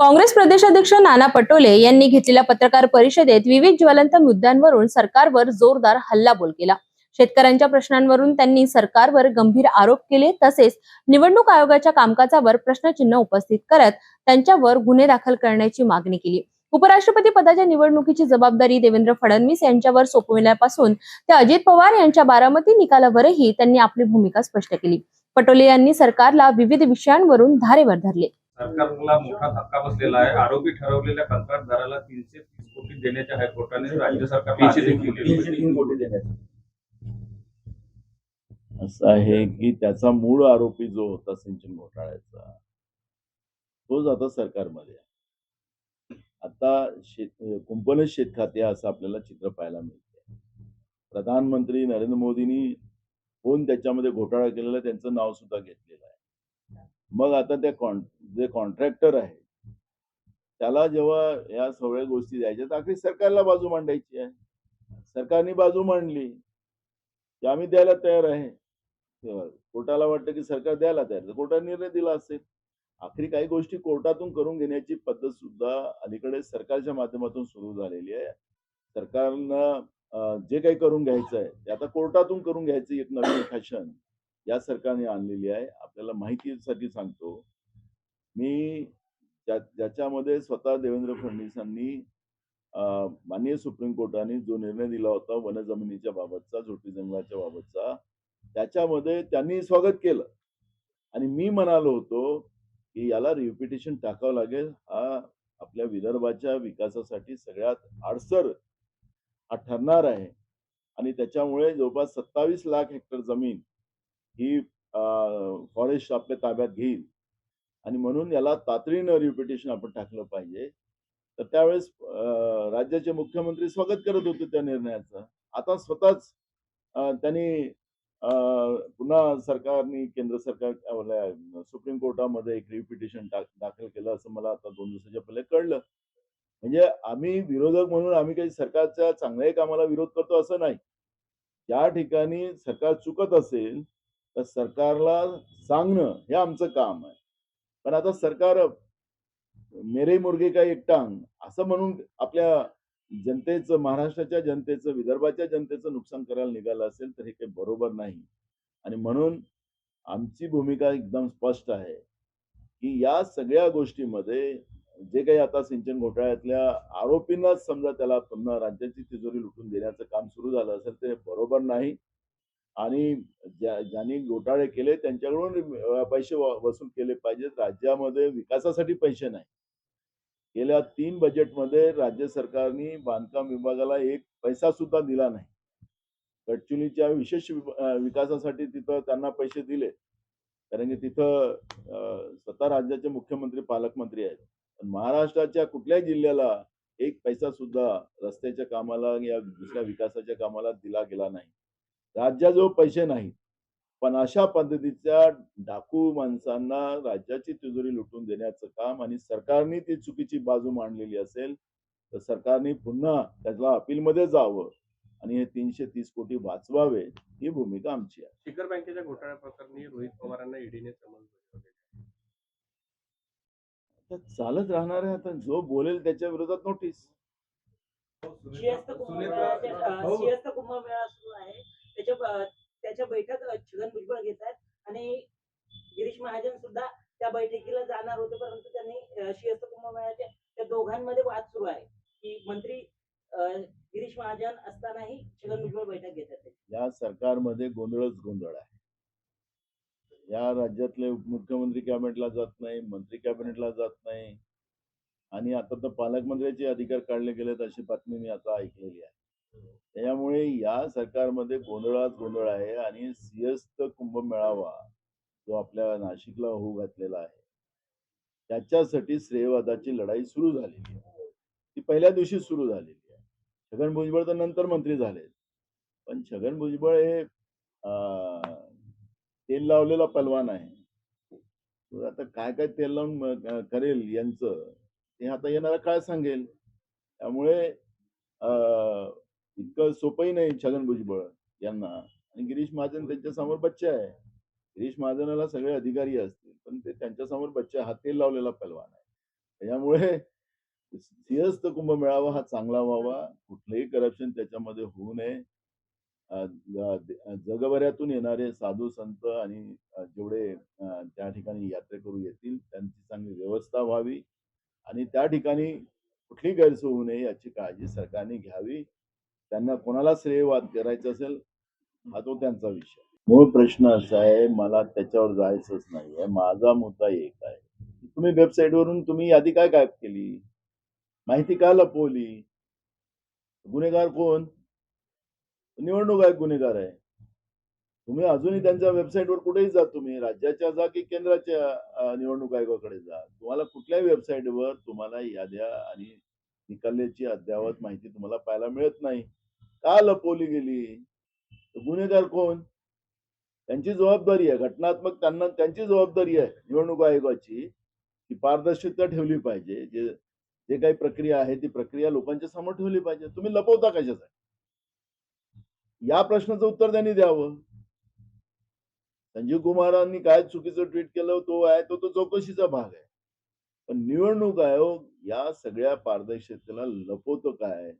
काँग्रेस प्रदेशाध्यक्ष नाना पटोले यांनी घेतलेल्या पत्रकार परिषदेत विविध ज्वलंत मुद्द्यांवरून सरकारवर जोरदार हल्लाबोल केला। शेतकऱ्यांच्या प्रश्नांवरून त्यांनी सरकारवर गंभीर आरोप केले, तसेच निवडणूक आयोगाच्या कामकाजावर प्रश्नचिन्ह उपस्थित करत त्यांच्यावर गुन्हे दाखल करण्याची मागणी केली। उपराष्ट्रपती पदाच्या निवडणुकीची जबाबदारी देवेंद्र फडणवीस यांच्यावर सोपविण्यापासून ते अजित पवार यांच्या बारामती निकालावरही त्यांनी आपली भूमिका स्पष्ट केली। पटोले यांनी सरकारला विविध विषयांवरून धारेवर धरले। सरकारला मोठा धक्का बसलेला आहे। आरोपी ठरवलेल्या कंत्राटदाराला 330 कोटी देण्याचे हायकोर्टाने राज्य सरकारला 303 कोटी देण्याचे असं आहे की त्याचा मूळ आरोपी जो होता सिंचन घोटाळ्याचा तोच आता सरकारमध्ये आहे। आता कुंपणच शेत खाते असं आपल्याला चित्र पाहायला मिळते। प्रधानमंत्री नरेंद्र मोदींनी कोण त्याच्यामध्ये घोटाळा केलेला त्यांचं नाव सुद्धा घेतलेलं आहे। मग आता त्या जे कॉन्ट्रॅक्टर आहे त्याला जेव्हा या सगळ्या गोष्टी द्यायच्या तर अखेर सरकारला बाजू मांडायची आहे। सरकारने बाजू मांडली की आम्ही द्यायला तयार आहे। कोर्टाला वाटतं की सरकार द्यायला तयार आहे, कोर्टाने निर्णय दिला असेल। आखरी काही गोष्टी कोर्टातून करून घेण्याची पद्धत सुद्धा अलीकडे सरकारच्या माध्यमातून सुरू झालेली आहे। सरकारनं जे काही करून घ्यायचं आहे ते आता कोर्टातून करून घ्यायचं एक नवीन फॅशन या सरकारने आणलेली आहे। आपल्याला माहितीसाठी सांगतो मी, ज्याच्यामध्ये स्वतः देवेंद्र फडणवीसांनी माननीय सुप्रीम कोर्टाने जो निर्णय दिला होता वन जमिनीच्या बाबतचा, झोपडी जंगलाच्या बाबतचा, त्याच्यामध्ये त्यांनी स्वागत केलं आणि मी म्हणालो होतो की याला रिपिटिशन टाकावं लागेल। हा आपल्या विदर्भाच्या विकासासाठी सगळ्यात आडसर हा ठरणार आहे आणि त्याच्यामुळे जवळपास 27 लाख हेक्टर जमीन ही फॉरेस्ट आपल्या ताब्यात घेईल आणि म्हणून याला तातडीनं रिपिटिशन आपण टाकलं पाहिजे। तर त्यावेळेस राज्याचे मुख्यमंत्री स्वागत करत होते त्या निर्णयाचं। आता स्वतःच त्यांनी पुन्हा सरकारने केंद्र सरकार सुप्रीम कोर्टामध्ये एक रिपिटिशन दाखल केलं असं मला आता 2 दिवसाच्या पहिले कळलं। म्हणजे आम्ही विरोधक म्हणून आम्ही काही सरकारच्या चांगल्याही कामाला विरोध करतो असं नाही। ज्या ठिकाणी सरकार चुकत असेल तर सरकारला सांगणं हे आमचं काम आहे। पण आता सरकार मेरे मुर्गे का एक टांग असं म्हणून आपल्या जनतेचं, महाराष्ट्राच्या जनतेचं, विदर्भाच्या जनतेचं नुकसान करायला निघालं असेल तर हे काही बरोबर नाही। आणि म्हणून आमची भूमिका एकदम स्पष्ट आहे की या सगळ्या गोष्टीमध्ये जे काही आता सिंचन घोटाळ्यातल्या आरोपींनाच समजा त्याला पुन्हा राज्याची तिजोरी लुटून देण्याचं काम सुरू झालं असेल ते बरोबर नाही। आणि ज्यांनी घोटाळे केले त्यांच्याकडून पैसे वसूल केले पाहिजेत। राज्यामध्ये विकासासाठी पैसे नाही। गेल्या 3 बजेटमध्ये राज्य सरकारने बांधकाम विभागाला 1 पैसा सुद्धा दिला नाही। गडचिरोलीच्या विशेष विकासासाठी तिथं त्यांना पैसे दिले, कारण की तिथं स्वतः राज्याचे मुख्यमंत्री पालकमंत्री आहेत। पण महाराष्ट्राच्या कुठल्याही जिल्ह्याला 1 पैसा सुद्धा रस्त्याच्या कामाला या दुसऱ्या विकासाच्या कामाला दिला गेला नाही। राज्याजवळ पैसे नाहीत, पण अशा पद्धतीच्या डाकू माणसांना राज्याची तिजोरी लुटून देण्याचं काम आणि सरकारने ती चुकीची बाजू मांडलेली असेल तर सरकारने पुन्हा त्याला अपीलमध्ये जावं आणि हे 330 कोटी वाचवावे ही भूमिका आमची आहे। शिखर बँकेच्या घोटाळ्या प्रकरणी रोहित पवारांना ईडीने समन्स बजावले। चालत राहणार आहे। आता जो बोलेल त्याच्या विरोधात नोटीस। सिंहस्थ कुंभमेळा सुरू आहे, त्याच्या बैठक छगन भुजबळ घेतात आणि गिरीश महाजन सुद्धा त्या बैठकीला जाणार होते, परंतु त्यांनी सिंहस्थ कुंभमेळ्याच्या त्या दोघांमध्ये वाद सुरू आहे की मंत्री गिरीश महाजन असतानाही छगन भुजबळ बैठक घेतात। या सरकारमध्ये गोंधळच गोंधळ आहे। या राज्यातले मुख्यमंत्री कॅबिनेटला जात नाही, मंत्री कॅबिनेटला जात नाही आणि आता तर पालकमंत्र्याचे अधिकार काढले गेलेत अशी बातमी मी आता ऐकलेली आहे। त्यामुळे या सरकारमध्ये गोंधळात गोंधळ आहे आणि सिंहस्थ कुंभमेळावा जो आपल्या नाशिकला होऊ घातलेला आहे त्याच्यासाठी श्रेयवादाची लढाई सुरू झालेली आहे। ती पहिल्या दिवशी सुरू झालेली आहे। छगन भुजबळ तर नंतर मंत्री झाले, पण छगन भुजबळ हे तेल लावलेला पलवान आहे। आता काय काय तेल लावून करेल यांचं ते आता येणारा काळ सांगेल। त्यामुळे इतकं सोपंही नाही छगन भुजबळ यांना। आणि गिरीश महाजन त्यांच्या समोर बच्चे आहे। गिरीश महाजनाला सगळे अधिकारी असतील पण ते त्यांच्या समोर बच्चे, हा तेल लावलेला पलवान आहे। त्याच्यामुळे सिंहस्थ कुंभमेळावा हा चांगला व्हावा, कुठलंही करप्शन त्याच्यामध्ये होऊ नये. जगभरातून येणारे साधू संत आणि जेवढे त्या ठिकाणी यात्रेकरू येतील त्यांची चांगली व्यवस्था व्हावी आणि त्या ठिकाणी कुठली गैरसोय होऊ नये याची काळजी सरकारने घ्यावी. त्यांना कोणाला श्रेयवाद करायचा असेल हा तो त्यांचा विषय. मूळ प्रश्न असा आहे, मला त्याच्यावर जायचंच नाहीये. माझा मुद्दा एक आहे, तुम्ही वेबसाईटवरून तुम्ही यादी काय गायब केली, माहिती का लपवली, गुन्हेगार कोण? निवडणूक आयोग गुन्हेगार आहे. तुम्ही अजूनही त्यांच्या वेबसाईटवर कुठेही जा, तुम्ही राज्याच्या जा की केंद्राच्या निवडणूक आयोगाकडे जा, तुम्हाला कुठल्याही वेबसाईटवर तुम्हाला याद्या आणि निकालाची अद्ययावत माहिती तुम्हाला पाहायला मिळत नाही. का लपवली गेली? गुन्हेगार कोण? त्यांची जबाबदारी आहे, घटनात्मक त्यांना त्यांची जबाबदारी आहे निवडणूक आयोगाची की पारदर्शकता ठेवली पाहिजे. जे जे काही प्रक्रिया आहे ती प्रक्रिया लोकांच्या समोर ठेवली पाहिजे. तुम्ही लपवता कशासाठी? या प्रश्नाचं उत्तर त्यांनी द्यावं. संजीव कुमारांनी काय चुकीचं ट्विट केलं तो आहे तो चौकशीचा भाग आहे. पण निवडणूक आयोग या सगळ्या पारदर्शकतेला लपवतो काय?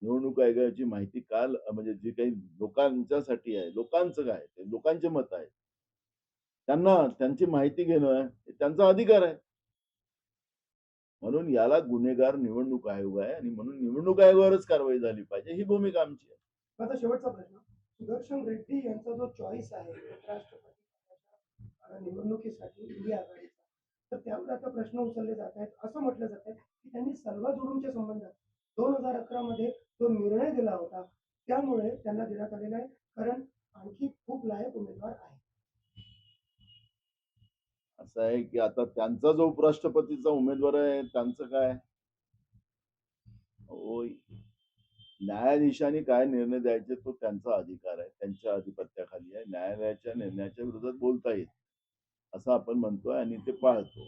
निवडणूक आयोगाची माहिती काल म्हणजे जी काही लोकांच्यासाठी आहे, लोकांचं काय ते लोकांचे मत आहे, त्यांना त्यांची माहिती घेणं हे त्यांचा अधिकार आहे. म्हणून याला गुन्हेगार निवडणूक आयोग आहे आणि म्हणून निवडणूक आयोगावरच कारवाई झाली पाहिजे ही भूमिका आमची आहे. माझा शेवटचा प्रश्न, सुदर्शन रेड्डी यांचा जो चॉईस आहे राष्ट्रपती निवडणुकीसाठी इंडिया आघाडीचा, तर त्यावर आता प्रश्न उचलले जात आहेत. असं म्हटलं जात आहे की त्यांनी सर्वाजुडूमच्या संबंधात 2011 मध्ये जो निर्णय दिला होता त्यामुळे त्यांना देण्यात आलेला आहे, कारण आणखी खूप लायक उमेदवार आहे. असं आहे की आता त्यांचा जो उपराष्ट्रपतीचा उमेदवार आहे त्यांचं काय न्यायाधीशांनी काय निर्णय द्यायचे तो त्यांचा अधिकार आहे, त्यांच्या अधिपत्याखाली आहे. न्यायालयाच्या निर्णयाच्या विरोधात बोलता येत असं आपण म्हणतोय आणि ते पाळतो.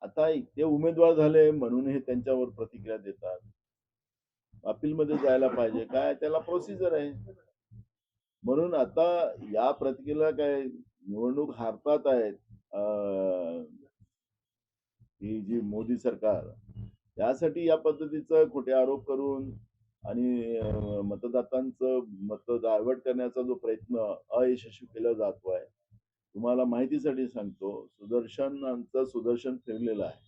आता ते उमेदवार झाले म्हणून हे त्यांच्यावर प्रतिक्रिया देतात. अपीलमध्ये जायला पाहिजे काय त्याला प्रोसिजर आहे. म्हणून आता या प्रतिक्रियेला काय निवडणूक हारतात आहेत ही जी मोदी सरकार यासाठी या पद्धतीचं खोटे आरोप करून आणि मतदातांचं मत डायव्हर्ट करण्याचा जो प्रयत्न अयशस्वी केला जातो आहे. तुम्हाला माहितीसाठी सांगतो, सुदर्शन फिरलेलं आहे.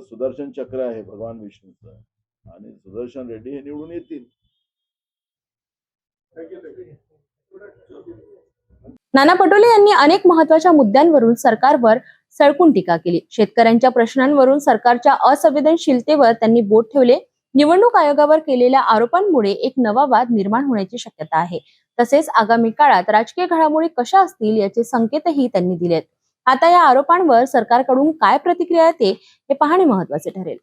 सुदर्शन चक्र आहे भगवान विष्णूचं आणि सुदर्शन रेड्डी हे निवडून येतील. नाना पटोले यांनी अनेक महत्त्वाच्या मुद्द्यांवरून सरकारवर सळकून टीका केली. शेतकऱ्यांच्या प्रश्नांवरून सरकारच्या असंवेदनशीलतेवर त्यांनी बोट ठेवले. निवडणूक आयोगावर केलेल्या आरोपांमुळे एक नवा वाद निर्माण होण्याची शक्यता आहे. तसेच आगामी काळात राजकीय घडामोडी कशा असतील याचे संकेतही त्यांनी दिलेत. आता या आरोपांवर सरकारकडून काय प्रतिक्रिया येते हे पाहणे महत्त्वाचे ठरेल.